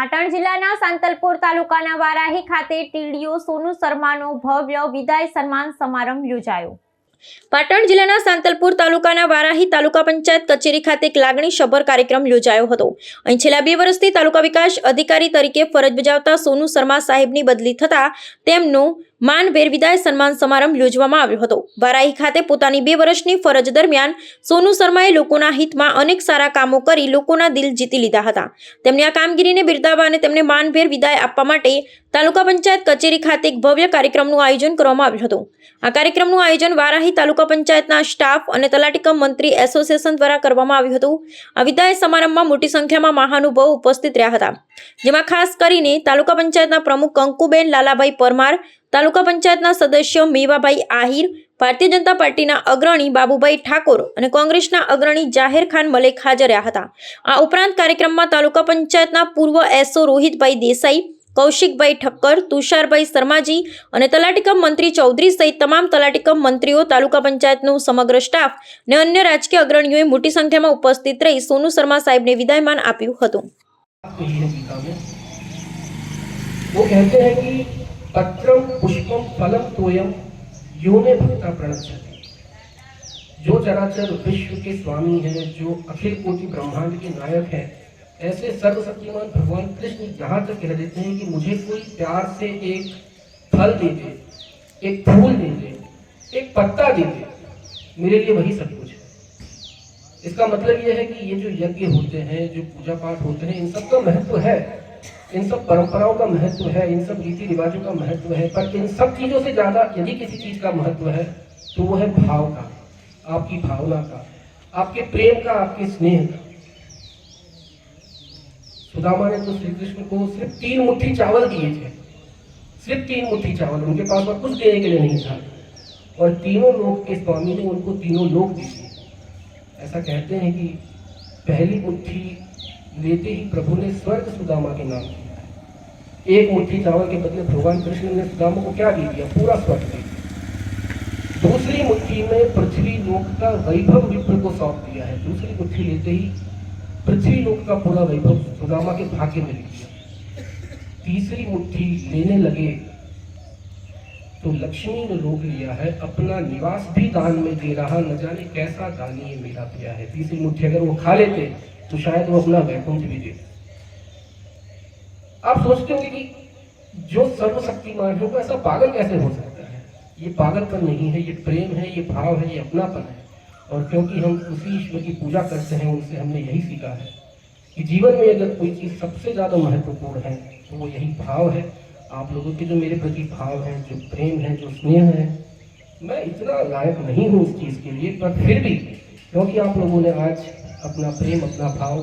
પાટણ જિલ્લાના સાંતલપુર તાલુકાના વારાહી ખાતે ટીડીઓ સોનુ શર્માનો ભવ્ય વિદાય સન્માન સમારંભ યોજાયો। પાટણ જિલ્લાના સાંતલપુર તાલુકાના વારાહી તાલુકા પંચાયત કચેરી ખાતે એક લાગણીસભર કાર્યક્રમ યોજાયો હતો। અહીં છેલ્લા 2 વર્ષથી તાલુકા વિકાસ અધિકારી તરીકે ફરજ બજાવતા સોનુ શર્મા સાહેબની બદલી થતા તેમનો માનભેર વિદાય સન્માન સમારંભ યોજવામાં આવ્યો હતો। વારાહી ખાતે પોતાની 2 વર્ષની ફરજ દરમિયાન સોનુ શર્માએ લોકોના હિતમાં અનેક સારા કામો કરી લોકોના દિલ જીતી લીધા હતા। તેમની આ કામગીરીને બિરદાવવા અને તેમને માનભેર વિદાય આપવા માટે તાલુકા પંચાયત કચેરી ખાતે એક ભવ્ય કાર્યક્રમનું આયોજન કરવામાં આવ્યું હતું। આ કાર્યક્રમનું આયોજન વારાહી તાલુકા પંચાયતના સ્ટાફ અને તલાટીકમ મંત્રી એસોસિએશન દ્વારા કરવામાં આવ્યું હતું। આ વિદાય સમારંભમાં મોટી સંખ્યામાં મહાનુભાવો ઉપસ્થિત રહ્યા હતા, જેમાં ખાસ કરીને તાલુકા પંચાયતના પ્રમુખ કંકુબેન લાલાભાઈ પરમાર, તાલુકા પંચાયતના સદસ્ય મેવાભાઈ આહિર, ભારતીય જનતા પાર્ટીના અગ્રણી બાબુભાઈ ઠાકોર અને કોંગ્રેસના અગ્રણી જાહેર ખાન મલેક હાજર રહ્યા હતા। આ ઉપરાંત કાર્યક્રમમાં તાલુકા પંચાયતના પૂર્વ એસઓ રોહિતભાઈ દેસાઈ, કૌશિકભાઈ ઠક્કર, તુષારભાઈ શર્માજી અને તલાટીકમ મંત્રી ચૌધરી સહિત તમામ તલાટીકમ મંત્રીઓ, તાલુકા પંચાયતનો સમગ્ર સ્ટાફ અને અન્ય રાજકીય અગ્રણીઓએ મોટી સંખ્યામાં ઉપસ્થિત રહી સોનુ શર્મા સાહેબને વિદાયમાન આપ્યું હતું। पत्रम पुष्पम फलम तोयम यो ने भक्ता प्रणश्यति। जो चराचर विश्व के स्वामी हैं, जो अखिल कोटि ब्रह्मांड के नायक हैं, ऐसे सर्वशक्तिमान भगवान कृष्ण यहाँ तक कह देते हैं कि मुझे कोई प्यार से एक फल दे दे, एक फूल दे दे, एक पत्ता दे दे, मेरे लिए वही सब कुछ है। इसका मतलब यह है कि ये जो यज्ञ होते हैं, जो पूजा पाठ होते हैं, इन सब का महत्व है, इन सब परंपराओं का महत्व है, इन सब रीति रिवाजों का महत्व है, पर इन सब चीज़ों से ज़्यादा यदि किसी चीज़ का महत्व है तो वो है भाव का, आपकी भावना का, आपके प्रेम का, आपके स्नेह का। सुदामा ने तो श्री कृष्ण को सिर्फ 3 मुट्ठी चावल दिए थे, सिर्फ 3 मुट्ठी चावल, उनके पास और कुछ देने के लिए नहीं था, और तीनों लोक के स्वामी ने उनको तीनों लोक दिए। ऐसा कहते हैं कि पहली मुट्ठी लेते ही प्रभु ने स्वर्ग सुदामा के नाम किया। 1 मुट्ठी चावल के बदले भगवान कृष्ण ने सुदामा को क्या दे दिया? पूरा स्वर्ग दे दिया। दूसरी मुट्ठी में पृथ्वी लोक का वैभव विप्र को सौंप दिया है। दूसरी मुट्ठी लेते ही पृथ्वी लोक का पूरा वैभव सुदामा के भाग्य में लिख दिया। तीसरी मुट्ठी लेने लगे तो लक्ष्मी ने रोक लिया है, अपना निवास भी दान में दे रहा, न जाने कैसा दानी ये मेरा पिया है। तीसरी मुट्ठी अगर वो खा लेते तो शायद वो अपना वैकुंठ भी दे। आप सोचते होंगे कि जो सर्वशक्तिमान है वो ऐसा पागल कैसे हो सकता है? ये पागलपन नहीं है, ये प्रेम है, ये भाव है, ये अपनापन है। और क्योंकि हम उसी ईश्वर की पूजा करते हैं, उनसे हमने यही सीखा है कि जीवन में अगर कोई चीज़ सबसे ज़्यादा महत्वपूर्ण है तो वो यही भाव है। आप लोगों के जो मेरे प्रति भाव है, जो प्रेम है, जो स्नेह है, मैं इतना लायक नहीं हूँ इस चीज़ के लिए, पर फिर भी क्योंकि आप लोगों ने आज अपना प्रेम, अपना भाव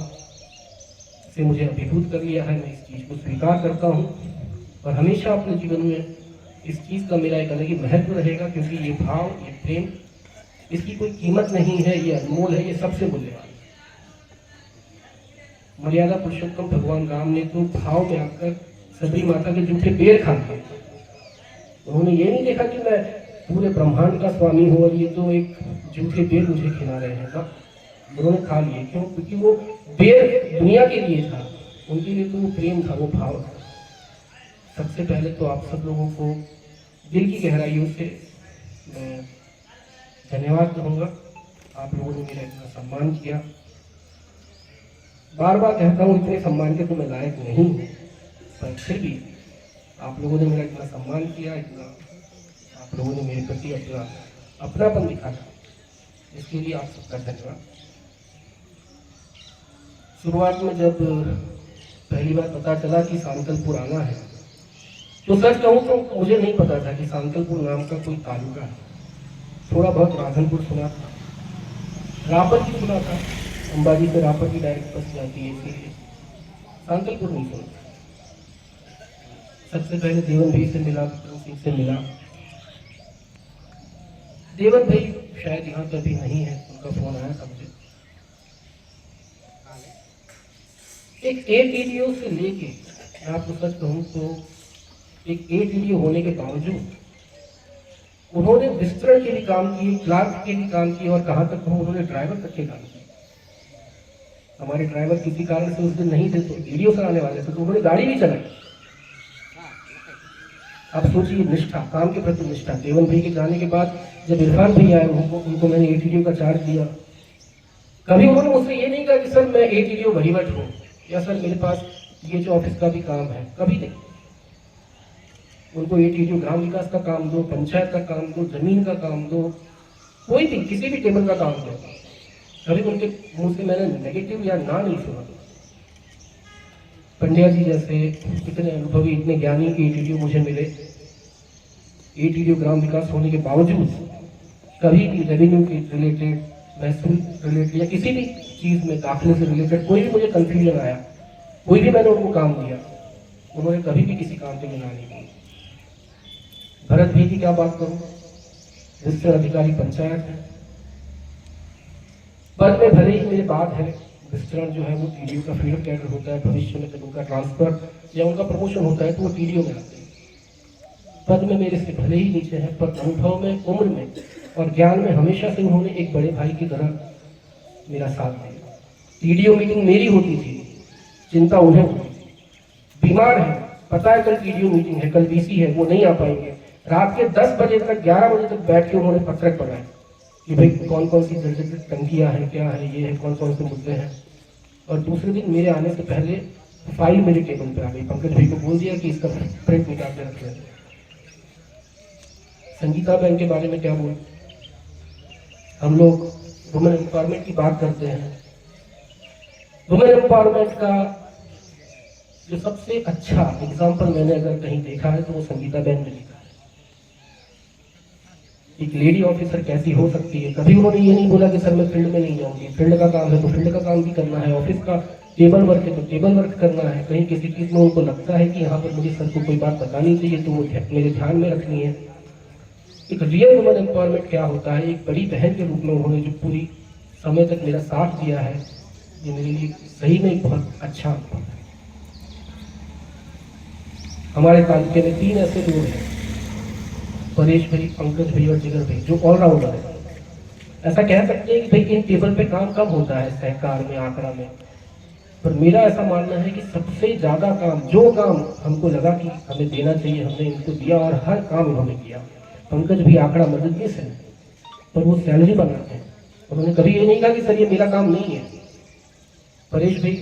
से मुझे अभिभूत कर लिया है, मैं इस चीज़ को स्वीकार करता हूँ और हमेशा अपने जीवन में इस चीज़ का मेरा एक अलग ही महत्व रहेगा, क्योंकि ये भाव, ये प्रेम, इसकी कोई कीमत नहीं है, ये अनमोल है, ये सबसे मूल्यवान है। मर्यादा पुरुषोत्तम भगवान राम ने तो भाव में आकर सबरी माता के जूठे बेर खा लिए। उन्होंने ये नहीं देखा कि मैं पूरे ब्रह्मांड का स्वामी हूँ और ये तो एक जूठे बेर मुझे खिला रहे हैं ना, उन्होंने खा लिए। क्यों? क्योंकि वो बेर दुनिया के लिए था, उनके लिए तो वो प्रेम था, वो भाव था। सबसे पहले तो आप सब लोगों को दिल की गहराइयों से मैं धन्यवाद कहूँगा। आप लोगों ने मेरा इतना सम्मान किया। बार बार कहता हूँ इतने सम्मान के तो मैं लायक नहीं हूँ, पर फिर भी आप लोगों ने मेरा इतना सम्मान किया, इतना आप लोगों ने मेरे प्रति अपना अपनापन दिखाया, इसके लिए आप सबका धन्यवाद। शुरुआत में जब पहली बार पता चला कि सांतलपुर आना है, तो सच कहूँ तो मुझे नहीं पता था कि सांतलपुर नाम का कोई तालुका है। थोड़ा बहुत राधनपुर सुना था, रापर की सुना था, अंबाजी से रापर की डायरेक्ट बस जाती है, इसलिए सांतलपुर नहीं सुना। सबसे पहले देवन भाई से मिला, विक्रम सिंह से मिला। देवन भाई शायद यहाँ पर भी नहीं है, उनका फोन आया था मुझे। एक ATDO से लेके मैं आपको सच कहूँ तो एक ATDO होने के बावजूद उन्होंने विस्तरण के लिए काम किए, क्लार्क के लिए काम किए और कहाँ तक कहूँ उन्होंने ड्राइवर तक के काम किए। हमारे ड्राइवर किसी कारण से उस दिन नहीं थे, तो वीडियो सर आने वाले थे, तो उन्होंने गाड़ी भी चलाई। आप सोचिए निष्ठा, काम के प्रति निष्ठा। देवन भाई के जाने के बाद जब इरफान भाई आए, उनको मैंने एटीडीओ का चार्ज दिया। कभी उन्होंने मुझसे ये नहीं कहा कि सर मैं एटीडीओ वहीवट हूँ, या सर मेरे पास ये जो ऑफिस का भी काम है, कभी नहीं। उनको एटीडीओ ग्राम विकास का काम दो, पंचायत का काम दो, जमीन का काम दो, कोई भी किसी भी टेबल का काम दो, कभी उनके मुंह से मैंने नेगेटिव या ना नहीं सुना। पंड्या जी जैसे इतने अनुभवी, इतने ज्ञानी एटीडीओ मुझे मिले। एटीडीओ ग्राम विकास होने के बावजूद कभी भी रेवेन्यू के रिलेटेड, महसूल रिलेटेड या किसी भी चीज़ में दाखिले से रिलेटेड कोई भी मुझे कंफ्यूजन आया, कोई भी मैंने उनको काम दिया, उन्होंने कभी भी किसी काम पे मना नहीं की। भरत भाई की क्या बात करूं, विस्तरण अधिकारी पंचायत है, पद में भले ही मेरे बात है, विस्तरण जो है वो टीडीओ का फील्ड कैडर होता है। भविष्य में जब उनका ट्रांसफर या उनका प्रमोशन होता है तो वो टीडीओ में आते हैं। पद में मेरे से भले ही नीचे है, पर अनुभव में, उम्र में और ज्ञान में हमेशा से उन्होंने एक बड़े भाई की तरह मेरा साथ दिया। टीडीओ मीटिंग मेरी होती थी, चिंता उन्हें होती थी। बीमार है, पता है कल टीडीओ मीटिंग है, कल वीसी है, वो नहीं आ पाएंगे। रात के 10 बजे तक, 11 बजे तक बैठ के उन्होंने पत्रक पढ़ाए कि भाई कौन कौन सी टंकियां हैं, क्या है, ये है, कौन कौन से मुद्दे हैं। और दूसरे दिन मेरे आने से पहले फाइल मेरे टेबल पे आ गई। पंकज भाई को बोल दिया कि इसका प्रिंट निकाल के रख लें। संगीता बहन के बारे में क्या बोल, हम लोग वुमेन एम्पावरमेंट की बात करते हैं। वुमेन एम्पावरमेंट का जो सबसे अच्छा एग्जाम्पल मैंने अगर कहीं देखा है तो वो संगीता बहन ने देखा है। एक लेडी ऑफिसर कैसी हो सकती है। कभी उन्होंने ये नहीं बोला कि सर मैं फील्ड में नहीं जाऊंगी, फील्ड का काम है तो फील्ड का काम भी करना है, ऑफिस का टेबल वर्क है तो टेबल वर्क करना है। कहीं किसी चीज में उनको लगता है कि यहाँ पर मुझे सर को कोई बात बतानी चाहिए तो वो मेरे ध्यान में रखनी है। एक रियल वुमेन एम्पावरमेंट क्या होता है, एक बड़ी बहन के रूप में उन्होंने जो पूरी समय तक मेरा साथ दिया है, ये मेरे लिए सही में एक बहुत अच्छा अनुभव है। हमारे तालुके में 3 ऐसे लोग हैं, परेश भाई, पंकज भाई और जिगर भाई, जो ऑलराउंडर है। ऐसा कह सकते हैं कि भाई इन टेबल पे काम कम होता है सहकार में, आंकड़ा में, पर मेरा ऐसा मानना है कि सबसे ज्यादा काम, जो काम हमको लगा कि हमें देना चाहिए, हमने इनको दिया और हर काम उन्होंने किया। पंकज भी आंकड़ा मददनीश है, पर वो सैलरी बनाते हैं। उन्होंने कभी ये नहीं कहा कि सर ये मेरा काम नहीं है। परेश भाई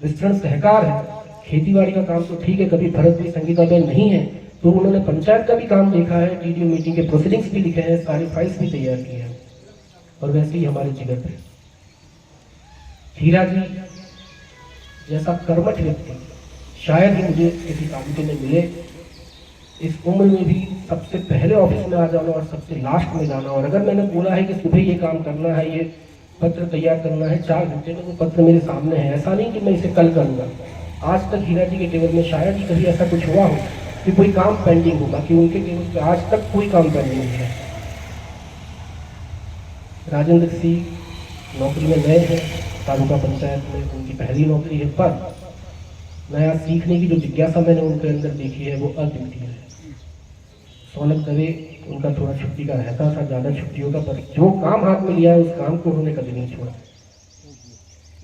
विस्तरण सहकार है, खेतीबाड़ी का काम तो ठीक है, कभी भरत भाई, संगीता बहन नहीं है तो उन्होंने पंचायत का भी काम देखा है, टीडीओ मीटिंग के प्रोसीडिंग्स भी लिखे हैं, सारी फाइल्स भी तैयार की है। और वैसे ही हमारे जिगर थे हीरा जी जैसा कर्मठ व्यक्ति शायद ही मुझे किसी तालुके में मिले। इस उम्र में भी सबसे पहले ऑफिस में आ जाना और सबसे लास्ट में जाना। और अगर मैंने बोला है कि सुबह ये काम करना है, ये पत्र तैयार करना है 4 घंटे में, वो पत्र मेरे सामने है। ऐसा नहीं कि मैं इसे कल करूँगा। आज तक हीरा जी के टेबल में शायद ही कभी ऐसा कुछ हुआ हो कि कोई काम पेंडिंग होगा, कि उनके टेबल पे आज तक कोई काम पेंडिंग नहीं है। राजेंद्र सिंह नौकरी में नए हैं, तालुका पंचायत में उनकी पहली नौकरी है, पर नया सीखने की जो जिज्ञासा मैंने उनके अंदर देखी है वो अद्वितीय है। सोनक दवे, उनका थोड़ा छुट्टी का रहता था, ज़्यादा छुट्टियों का, पर जो काम हाथ में लिया है उस काम को उन्होंने कभी नहीं छोड़ा।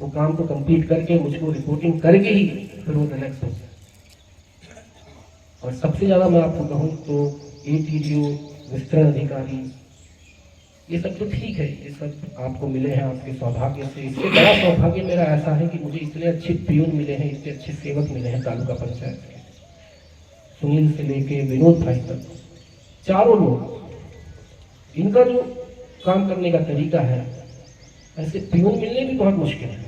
वो काम को कंप्लीट करके मुझको रिपोर्टिंग करके ही फिर वो रिलैक्स हो गया। और सबसे ज़्यादा मैं आपको कहूँ तो एटीडीओ, विस्तरण अधिकारी, ये सब तो ठीक है, ये सब आपको मिले हैं आपके सौभाग्य से। इससे बड़ा सौभाग्य मेरा ऐसा है कि मुझे इतने अच्छे पियून मिले हैं, इतने अच्छे सेवक मिले हैं तालुका पंचायत के। सुनील से लेके विनोद भाई तक, चारों लोग, इनका जो काम करने का तरीका है, ऐसे पियून मिलने भी बहुत मुश्किल है,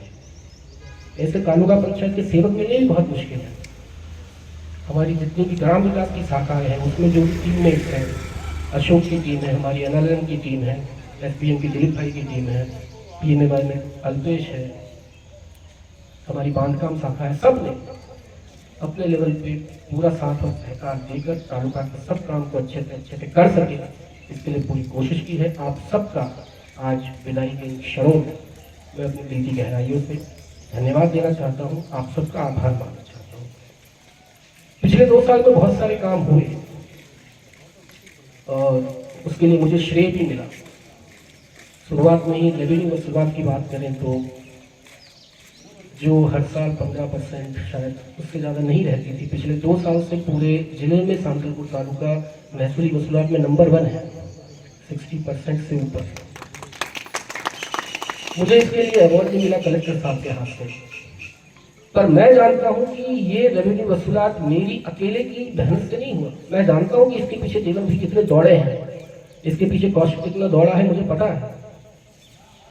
ऐसे तालुका पंचायत के सेवक मिलने भी बहुत मुश्किल है। हमारी जितनी भी ग्राम विकास की शाखाएं हैं उसमें जो टीममेट्स हैं, अशोक की टीम है, हमारी एनएलएम की टीम है, एसपीएम की दिलीप भाई की टीम है, पीएमएवाई में अल्पेश है, हमारी बांधकाम शाखा है, सब ने अपने लेवल पे पूरा साथ और सहकार देकर तालुका के सब काम को अच्छे से कर सके, इसके लिए पूरी कोशिश की है। आप सबका आज विदाई के इन क्षणों में मैं अपनी दिल की गहराइयों से धन्यवाद देना चाहता हूँ, आप सबका आभार मानना चाहता हूँ। पिछले 2 साल में बहुत सारे काम हुए और उसके लिए मुझे श्रेय भी मिला। शुरुआत में ही रेवेन्यू और शुरुआत की बात करें तो जो हर साल 15% शायद उससे ज़्यादा नहीं रहती थी, पिछले 2 साल से पूरे ज़िले में सांतलपुर तालुका महसूली वसूलात में नंबर 1 है, 60% से ऊपर। मुझे इसके लिए अवार्ड भी मिला कलेक्टर साहब के हाथ से। पर मैं जानता हूँ कि ये रेवेन्यू वसूलात मेरी अकेले की मेहनत से नहीं हुआ। मैं जानता हूँ कि इसके पीछे देवन भी कितने दौड़े हैं, इसके पीछे कौशिक कितना दौड़ा है, मुझे पता है।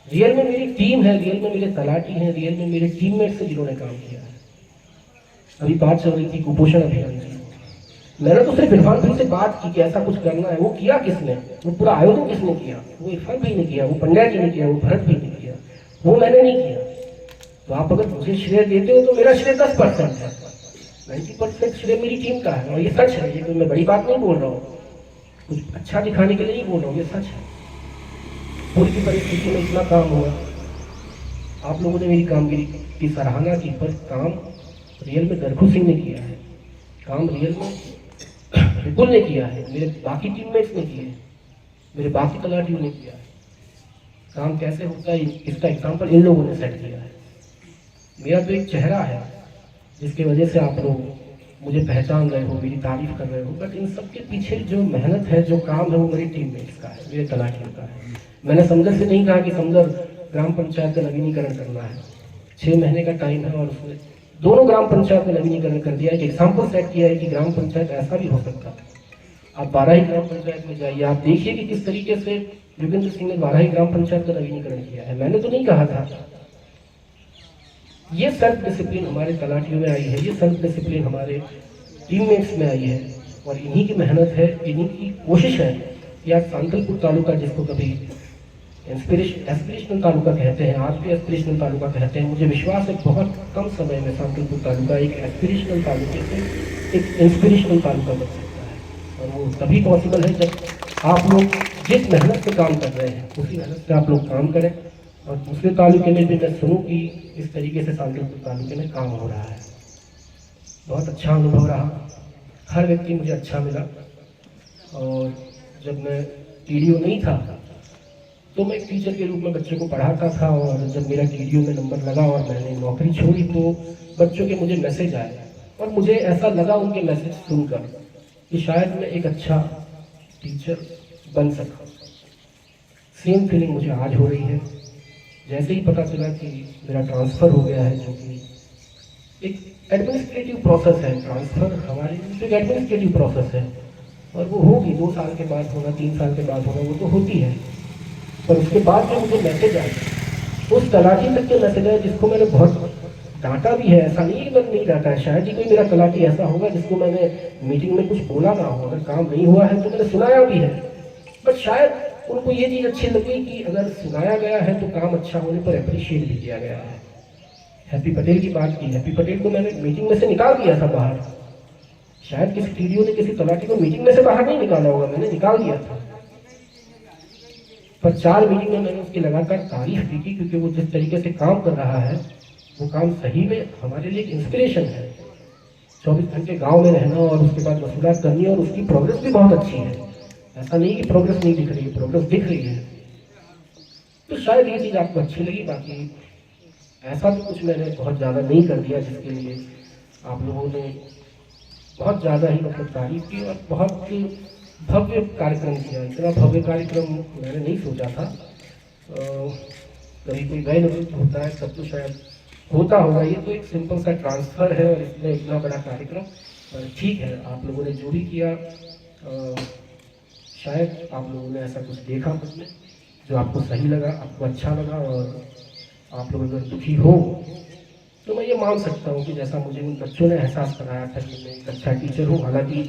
रियल में मेरी टीम है, रियल में मेरे तलाटी हैं, रियल में मेरे टीममेट्स हैं जिन्होंने काम किया है। अभी बात चल रही थी कुपोषण अभियान की, मैंने तो सिर्फ इरफान भाई से बात की कि ऐसा कुछ करना है। वो किया किसने, वो पूरा आयोजन किसने किया? वो इरफान भाई ने किया, वो पंड्या जी ने किया, वो भरत भाई ने किया, वो मैंने नहीं किया। तो आप अगर मुझे श्रेय देते हो तो मेरा श्रेय 10% है, 90% श्रेय मेरी टीम का है। और ये सच है, ये कोई मैं बड़ी बात नहीं बोल रहा हूँ, कुछ अच्छा दिखाने के लिए नहीं बोल रहा हूँ, ये सच है। पूरी की परिस्थिति में इतना काम हुआ, आप लोगों ने मेरी कामगिरी की सराहना की, पर काम रियल में दरखू सिंह ने किया है, काम रियल में विपुल ने किया है, मेरे बाकी टीममेट्स ने किए, मेरे बाकी तलाटियों ने किया है। काम कैसे होता है इसका एग्जाम्पल इन लोगों ने सेट किया है। मेरा तो एक चेहरा है जिसकी वजह से आप लोग मुझे पहचान रहे हो, मेरी तारीफ कर रहे हो, बट इन सब के पीछे जो मेहनत है, जो काम है, वो मेरी टीममेट्स का है, मेरे तलाटियों का है। मैंने समदर से नहीं कहा कि समदर ग्राम पंचायत का नवीनीकरण करना है, 6 महीने का टाइम है और उसमें दोनों ग्राम पंचायत में नवीनीकरण कर दिया है। एक एग्जाम्पल सेट किया है कि ग्राम पंचायत ऐसा भी हो सकता है। आप 12 ही ग्राम पंचायत में जाइए, आप देखिए कि किस तरीके से योगेंद्र सिंह ने 12 ही ग्राम पंचायत का नवीनीकरण किया है। मैंने तो नहीं कहा था। ये सेल्फ डिसिप्लिन हमारे तलाटियों में आई है, ये सेल्फ डिसिप्लिन हमारे टीममेट्स में आई है, और इन्हीं की मेहनत है, इन्हीं की कोशिश है कि आज सांतलपुर तालुका, जिसको कभी एस्पिरेशनल तालुका कहते हैं, आज भी एस्पिरेशनल तालुका कहते हैं, मुझे विश्वास है बहुत कम समय में सांतलपुर तालुका एक एस्पिरेशनल तालुके से एक इंस्पिरेशनल तालुका बन सकता है। और वो तभी पॉसिबल है जब आप लोग जिस मेहनत से काम कर रहे हैं उसी मेहनत से आप लोग काम करें, और दूसरे तालुके में भी मैं सुनूं कि इस तरीके से सांतलपुर तालुके में काम हो रहा है। बहुत अच्छा अनुभव रहा, हर व्यक्ति मुझे अच्छा मिला। और जब मैं टीडीओ नहीं था तो मैं एक टीचर के रूप में बच्चों को पढ़ाता था, और जब मेरा टीडीओ में नंबर लगा और मैंने नौकरी छोड़ी तो बच्चों के मुझे मैसेज आए, और मुझे ऐसा लगा उनके मैसेज सुनकर कि शायद मैं एक अच्छा टीचर बन सका। सेम फीलिंग मुझे आज हो रही है। जैसे ही पता चला कि मेरा ट्रांसफ़र हो गया है, जो कि एक एडमिनिस्ट्रेटिव प्रोसेस है, ट्रांसफ़र हमारे लिए एक एडमिनिस्ट्रेटिव प्रोसेस है, और वो होगी 2 साल के बाद होगा, 3 साल के बाद होगा, वो तो होती है। पर उसके बाद जो मुझे मैसेज आए, उस तलाटी तक के मैसेज आए जिसको मैंने बहुत डांटा भी है। ऐसा नहीं है कि मैंने नहीं डांटा है, शायद ही कोई मेरा तलाटी ऐसा होगा जिसको मैंने मीटिंग में कुछ बोला ना हो। अगर काम नहीं हुआ है तो मैंने सुनाया भी है, बट शायद उनको ये चीज़ अच्छी लगी कि अगर सुनाया गया है तो काम अच्छा होने पर अप्रिशिएट भी किया गया है। हैप्पी पटेल की बात की, हैप्पी पटेल को मैंने मीटिंग में से निकाल दिया था बाहर। शायद किसी टीडीओ ने किसी तलाटी को मीटिंग में से बाहर नहीं निकाला होगा, मैंने निकाल दिया था। पर 4 मीटिंग में मैंने उसकी लगातार तारीफ भी की, क्योंकि वो जिस तरीके से काम कर रहा है वो काम सही में हमारे लिए एक इंस्पिरेशन है। 24 घंटे गाँव में रहना और उसके बाद वसूलात करनी, और उसकी प्रोग्रेस भी बहुत अच्छी है। ऐसा नहीं कि प्रोग्रेस नहीं दिख रही है, प्रोग्रेस दिख रही है। तो शायद ये चीज़ आपको अच्छी लगी। बाकी ऐसा भी कुछ मैंने बहुत ज़्यादा नहीं कर दिया जिसके लिए आप लोगों ने बहुत ज़्यादा ही मतलब तारीफ की, और बहुत भव्य कार्यक्रम किया। इतना भव्य कार्यक्रम मैंने नहीं सोचा था। कभी कोई गए निवृत्त होता है तब तो शायद होता होगा, ये तो एक सिंपल सा ट्रांसफ़र है, और इसमें इतना बड़ा कार्यक्रम ठीक है। आप लोगों ने जो भी किया, शायद आप लोगों ने ऐसा कुछ देखा मुझमें जो आपको सही लगा, आपको अच्छा लगा, और आप लोग अगर दुखी हो तो मैं ये मान सकता हूँ कि जैसा मुझे उन बच्चों ने एहसास कराया था कि मैं एक अच्छा टीचर हूँ। हालांकि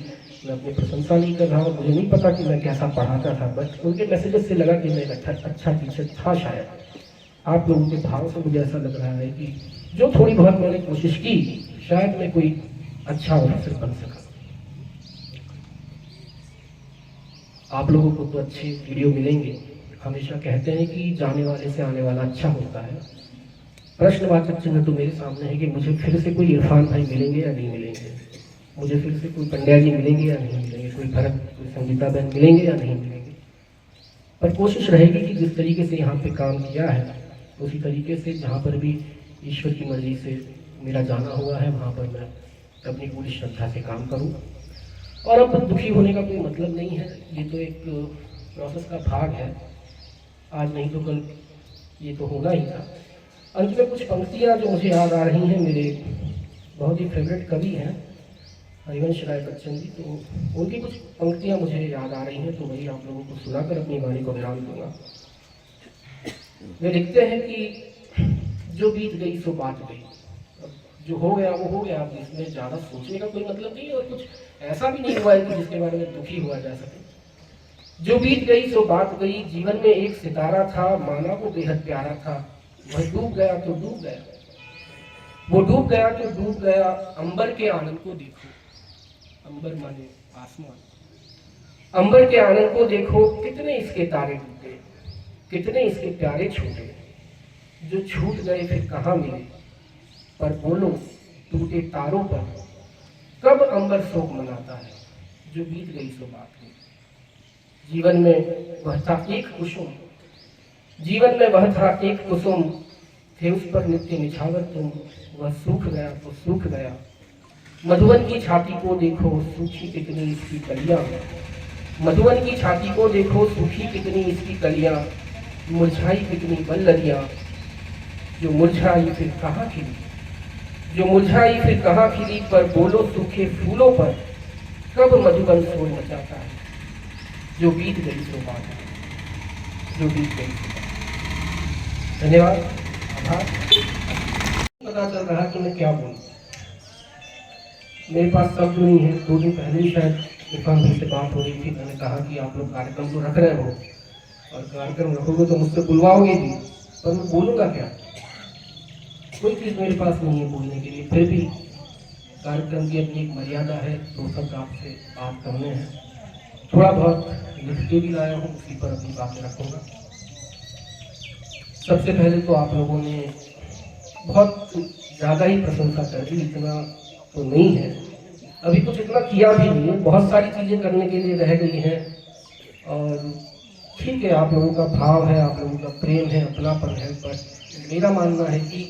मैं अपनी प्रशंसा नहीं कर रहा हूँ, मुझे नहीं पता कि मैं कैसा पढ़ाता था, बट उनके मैसेजेस से लगा कि मैं एक अच्छा टीचर था। शायद आप लोगों के भाव से मुझे ऐसा लग रहा है कि जो थोड़ी बहुत मैंने कोशिश की, शायद मैं कोई अच्छा ऑफिसर बन सका। आप लोगों को तो अच्छे वीडियो मिलेंगे। हमेशा कहते हैं कि जाने वाले से आने वाला अच्छा होता है। प्रश्नवाचक चिन्ह तो मेरे सामने है कि मुझे फिर से कोई इरफान भाई मिलेंगे या नहीं मिलेंगे, मुझे फिर से कोई पंड्या जी मिलेंगे या नहीं मिलेंगे, कोई भरत, कोई संगीता बहन मिलेंगे या नहीं मिलेंगे। पर कोशिश रहेगी कि जिस तरीके से यहाँ पे काम किया है उसी तरीके से जहाँ पर भी ईश्वर की मर्जी से मेरा जाना हुआ है, वहाँ पर मैं अपनी पूरी श्रद्धा से काम करूँ। और अब दुखी होने का कोई मतलब नहीं है, ये तो एक प्रोसेस का भाग है, आज नहीं तो कल ये तो होना ही था। अंत में कुछ पंक्तियाँ जो मुझे याद आ रही हैं, मेरे बहुत ही फेवरेट कवि हैं हरिवंश राय बच्चन जी, तो उनकी कुछ पंक्तियाँ मुझे याद आ रही हैं, तो वही आप लोगों को सुनाकर अपनी वाणी को विराम दूंगा। वे लिखते हैं कि जो बीत गई सो बात गई, जो हो गया वो हो गया, अब इसमें ज़्यादा सोचने का कोई मतलब नहीं, और कुछ ऐसा भी नहीं हुआ है कि जिसके बारे में दुखी हुआ जा सके। जो बीत गई सो बात गई, जीवन में एक सितारा था, माना वो बेहद प्यारा था, वह डूब गया तो डूब गया, वो डूब गया तो डूब गया, अंबर के आनंद को देखो, अंबर माने आसमान, अंबर के आनंद को देखो, कितने इसके तारे टूटे, कितने इसके प्यारे छूटे, जो छूट गए फिर कहाँ मिले, पर बोलो टूटे तारों पर कब अंबर शोक मनाता है, जो बीत गई सो बात गई। जीवन में वह था एक कुसुम, जीवन में वह था एक कुसुम, थे उस पर नित्य निछावर तुम, वह सूख गया तो सूख गया। मधुवन की छाती को देखो, सूखी कितनी इसकी कलियां, मधुवन की छाती को देखो, सूखी कितनी इसकी कलियां, मुरझाई कितनी बल्लरियां, जो मुरझाई फिर कहाँ खिली, जो मुरझाई फिर कहाँ खिली, पर बोलो सूखे फूलों पर कब मधुबन शोर मचाता है, जो बीत गई सो बात, जो बीत गई सो बात। धन्यवाद, आभार। पता चल रहा कि मैं क्या बोलूं, मेरे पास शब्द नहीं है। 2 दिन पहले ही शायद इरफान भाई से बात हो रही थी, मैंने कहा कि आप लोग कार्यक्रम तो रख रहे हो, और कार्यक्रम रखोगे तो मुझसे बुलवाओगे भी, पर मैं बोलूँगा क्या, कोई चीज़ मेरे पास नहीं है बोलने के लिए। फिर भी कार्यक्रम की अपनी एक मर्यादा है, तो सब आपसे बात करने हैं, थोड़ा बहुत लिख के भी लाया हूँ, उसी पर अपनी बातें रखूँगा। सबसे पहले तो आप लोगों ने बहुत ज़्यादा ही प्रशंसा कर दी, इतना तो नहीं है, अभी कुछ इतना किया भी नहीं है, बहुत सारी चीज़ें करने के लिए रह गई हैं। और ठीक है, आप लोगों का भाव है, आप लोगों का प्रेम है, अपनापन है, पर मेरा मानना है कि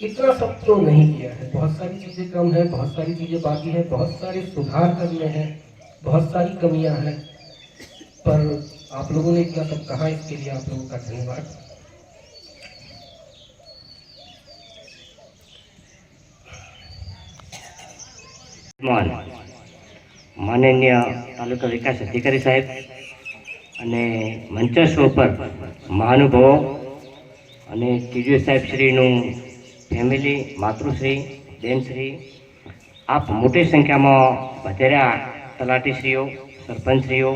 इतना सब तो नहीं किया है, बहुत सारी चीज़ें कम है, बहुत सारी चीज़ें बाकी है, बहुत सारे सुधार करने हैं, बहुत सारी कमियां हैं, पर आप लोगों ने इतना सब कहा, इसके लिए आप लोगों का धन्यवाद। माननीय तालुका विकास अधिकारी साहेब અને મંચસ્વ પર મહાનુભાવો અને ટીડીઓ સાહેબ શ્રીનું ફેમિલી, માતૃશ્રી, બેનશ્રી, આપ મોટી સંખ્યામાં વધેરા તલાટીશ્રીઓ, સરપંચશ્રીઓ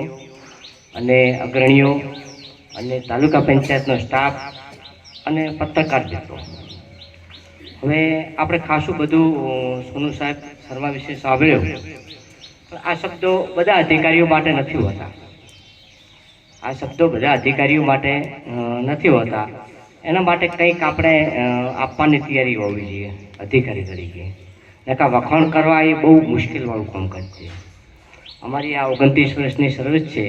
અને અગ્રણીઓ અને તાલુકા પંચાયતનો સ્ટાફ અને પત્રકાર મિત્રો, હવે આપણે ખાસું બધું સોનુ સાહેબ શર્મા વિશે સાંભળ્યું, પણ આ શબ્દો બધા અધિકારીઓ માટે નથી હોતા, આ શબ્દો બધા અધિકારીઓ માટે નથી હોતા, એના માટે કંઈક આપણે આપવાની તૈયારી હોવી જોઈએ અધિકારી તરીકે, નકા વખાણ કરવા એ બહુ મુશ્કેલવાળું કામકાજ છે। અમારી આ 29 વર્ષની સર્વિસ છે,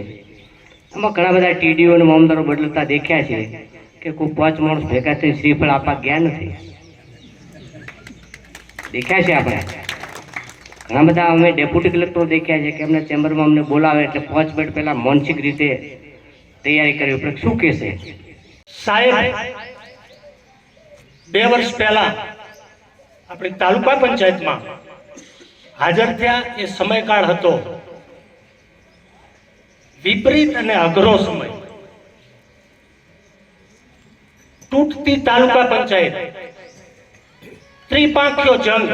એમાં ઘણા બધા ટીડીઓ અને મામલદારો બદલતા દેખ્યા છે કે કોઈ 5 માણસ ભેગા થઈ શ્રીફળ આપવા ગયા નથી, દેખ્યા છે આપણે। ઘણા બધા અમે ડેપ્યુટી કલેક્ટર દેખ્યા છે કે એમના ચેમ્બરમાં અમને બોલાવે એટલે 5 મિનિટ પહેલાં માનસિક રીતે તૈયારી કરવી પડે, શું કહેશે સાહેબ? 2 વર્ષ પહેલા આપણી તાલુકા પંચાયતમાં હાજર થયા, એ સમયકાળ હતો વિપરીત અને અઘરો સમય, તૂટતી તાલુકા પંચાયત, ત્રિપાંખ્યો જંગ,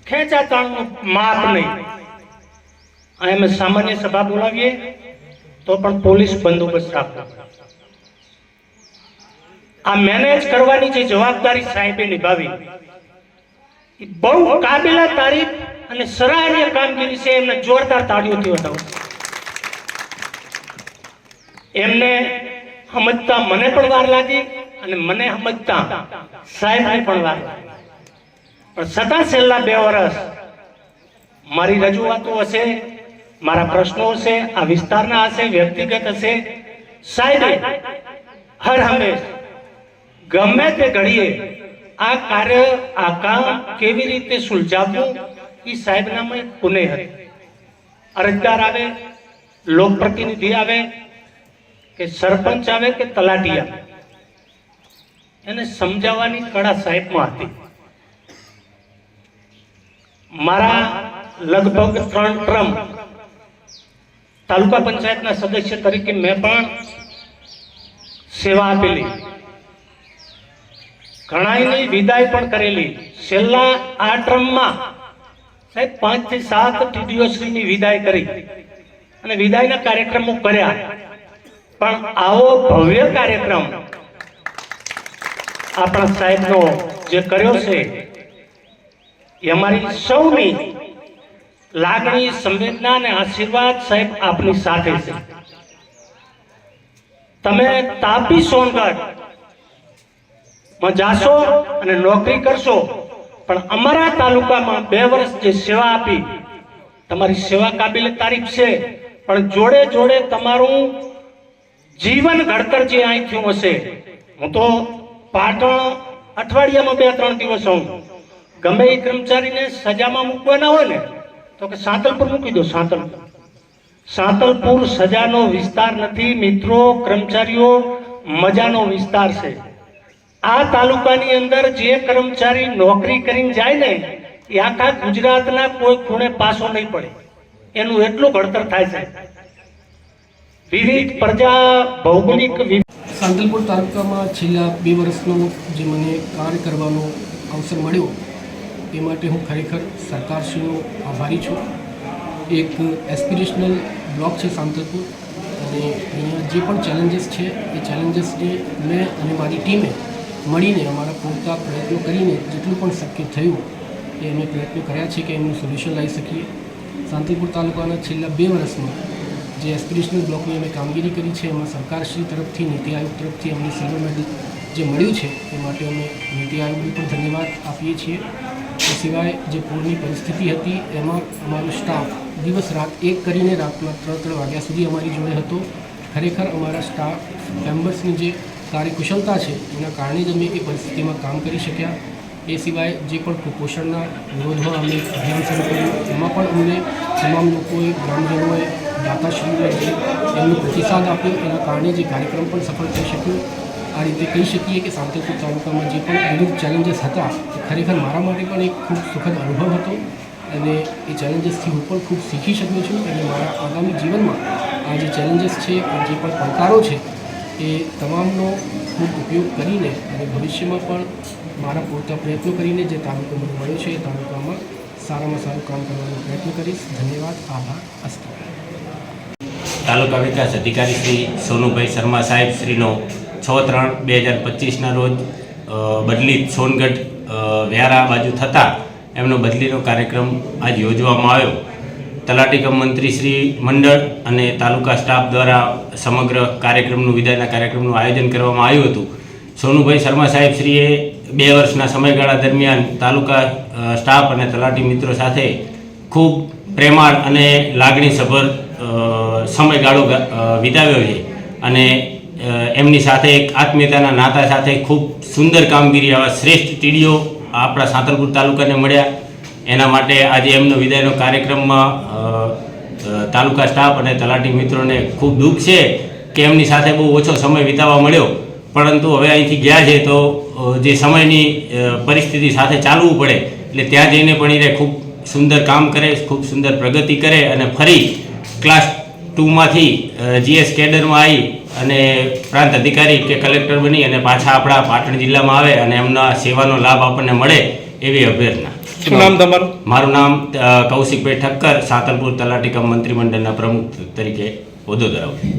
ખેંચાતાણનું માપ નહીં। અમે સામાન્ય સભા બોલાવીએ તો પણ પોલીસ બંદોબસ્ત રાખો। આ મેનેજ કરવાની જે જવાબદારી સાહેબે નિભાવી એ બહુ કાબિલે તારીફ અને સરાહનીય કામગીરી છે, એમને જોરદાર તાળીઓથી વધાવો। એમને સમજતા મને પણ વાર લાગી અને મને સમજતા સાહેબને પણ વાર લાગી, પણ છતાં છેલ્લા 2 વર્ષ મારી રજૂઆતો હશે, મારા પ્રશ્નો હશે, આ વિસ્તારના હશે, વ્યક્તિગત હશે, સાહેબે હર હંમેશ ગમે તે ઘડીએ આ કાર્ય આ કામ કેવી રીતે સુલઝાવવું એ સાહેબનામાં એક પુણે હતી. અરજદાર આવે, લોકપ્રતિનિધિ આવે કે સરપંચ આવે કે તલાટી આવે, એને સમજાવવાની કળા સાહેબમાં હતી. મારા લગભગ 3 ટર્મ તાલુકા પંચાયતના સદસ્ય તરીકે મેં પણ સેવા આપેલી, ઘણાની વિદાય પણ કરેલી. છેલ્લા આ ટર્મમાં સાહેબ 5 થી 7 ટીડીઓ શ્રીની વિદાય કરી અને વિદાયના કાર્યક્રમો કર્યા. પણ આવો ભવ્ય કાર્યક્રમ આપણા સાહેબનો જે કર્યો છે એ અમારી સૌની લાગણી, સંવેદના અને આશીર્વાદ સાહેબ આપની સાથે છે. તમે તાપી સોનગઢ માં જાશો અને નોકરી કરશો, પણ અમારા તાલુકામાં 2 વર્ષ જે સેવા આપી, તમારી સેવા કાબિલે તારીફ છે, પણ જોડે જોડે તમારું જીવન ઘડતર જે અહીં થયું હશે. હું તો પાટણ અઠવાડિયામાં 2-3 દિવસ હોઉં. ગમે એ કર્મચારીને સજામાં મૂકવાના હોય ને તો કે સાંતલપુર મૂકી દો. સાંતલપુર સજાનો વિસ્તાર નથી મિત્રો, કર્મચારીઓ મજાનો વિસ્તાર છે. આ તાલુકાની અંદર જે કર્મચારી નોકરી કરીને જાય ને એ આખા ગુજરાતના કોઈ ખૂણે પાછો નહીં પડે, એનું એટલું ઘડતર થાય છે. વિવિધ પ્રજા ભૌગોલિક સાંતલપુર તાલુકામાં છેલ્લા 2 વર્ષનો જે મને કાર્ય કરવાનો અવસર મળ્યો એ માટે હું ખરેખર સરકારશ્રીનો આભારી છું. એક એસ્પિરેશનલ બ્લોક છે સાંતલપુર, અને અહીંયા જે પણ ચેલેન્જીસ છે એ ચેલેન્જીસને મેં અને મારી ટીમે મળીને અમારા પૂરતા પ્રયત્નો કરીને જેટલું પણ શક્ય થયું એ અમે પ્રયત્નો કર્યા છે કે એમનું સોલ્યુશન લાવી શકીએ. સાંતલપુર તાલુકાના છેલ્લા 2 વર્ષમાં જે એસ્પિરેશનલ બ્લોકની અમે કામગીરી કરી છે એમાં સરકારશ્રી તરફથી, નીતિ આયોગ તરફથી અમને સિલ્વર મેડલ જે મળ્યું છે એ માટે અમે નીતિ આયોગને પણ ધન્યવાદ આપીએ છીએ. એ સિવાય જે પૂરની પરિસ્થિતિ હતી એમાં અમારો સ્ટાફ દિવસ રાત એક કરીને રાતના 3 વાગ્યા સુધી અમારી જોડે હતો. ખરેખર અમારા સ્ટાફ મેમ્બર્સની જે કાર્યકુશળતા છે એના કારણે જ અમે એ પરિસ્થિતિમાં કામ કરી શક્યા. એ સિવાય જે પણ કુપોષણના વિરોધમાં અમે અભિયાન શરૂ કર્યું એમાં પણ અમને તમામ લોકોએ, ગ્રામજનોએ, દાતાશ્રીઓએ જે એમનો પ્રતિસાદ આપ્યો એના કારણે જે કાર્યક્રમ પણ સફળ થઈ શક્યો. આ રીતે કહી શકીએ કે સાંતલપુર તાલુકામાં જે પણ વિવિધ ચેલેન્જીસ હતા એ ખરેખર મારા માટે પણ એક ખૂબ સુખદ અનુભવ હતો, અને એ ચેલેન્જીસથી હું પણ ખૂબ શીખી શક્યો છું. અને મારા આગામી જીવનમાં આ જે ચેલેન્જીસ છે, જે પણ પડકારો છે એ તમામનો ખૂબ ઉપયોગ કરીને અને ભવિષ્યમાં પણ મારા પૂરતા પ્રયત્નો કરીને જે તાલુકો મને મળ્યો છે એ તાલુકામાં સારામાં સારું કામ કરવાનો પ્રયત્ન કરીશ. ધન્યવાદ, આભાર, અસ્તુ. તાલુકા વિકાસ અધિકારી શ્રી સોનુભાઈ શર્મા સાહેબ શ્રીનો 6/3/2025ના રોજ બદલી સોનગઢ વ્યારા બાજુ થતાં એમનો બદલીનો કાર્યક્રમ આજ યોજવામાં આવ્યો. તલાટી કમ મંત્રી શ્રી મંડળ અને તાલુકા સ્ટાફ દ્વારા સમગ્ર કાર્યક્રમનું, વિદાયના કાર્યક્રમનું આયોજન કરવામાં આવ્યું હતું. સોનુભાઈ શર્મા સાહેબ શ્રીએ 2 વર્ષના સમયગાળા દરમિયાન તાલુકા સ્ટાફ અને તલાટી મિત્રો સાથે ખૂબ પ્રેમાળ અને લાગણીસભર સમયગાળો વિતાવ્યો છે, અને એમની સાથે એક આત્મીયતાના નાતા સાથે ખૂબ સુંદર કામગીરી, આવા શ્રેષ્ઠ ટીડીઓ આપણા સાંતલપુર તાલુકાને મળ્યા. એના માટે આજે એમનો વિદાયનો કાર્યક્રમમાં તાલુકા સ્ટાફ અને તલાટી મિત્રોને ખૂબ દુઃખ છે કે એમની સાથે બહુ ઓછો સમય વિતાવવા મળ્યો, પરંતુ હવે અહીંથી ગયા છે તો જે સમયની પરિસ્થિતિ સાથે ચાલવું પડે એટલે ત્યાં જઈને પણ એ ખૂબ સુંદર કામ કરે, ખૂબ સુંદર પ્રગતિ કરે અને ફરી ક્લાસ 2માંથી જીએસ કેડરમાં આવી અને પ્રાંત અધિકારી કે કલેક્ટર બની અને પાછા આપણા પાટણ જિલ્લામાં આવે અને એમના સેવાનો લાભ આપણને મળે એવી અભ્યર્થના. શું નામ તમારું? મારું નામ કૌશિકભાઈ ઠક્કર, સાંતલપુર તલાટી કમ મંત્રીમંડળના પ્રમુખ તરીકે હોદ્દો ધરાવું છું.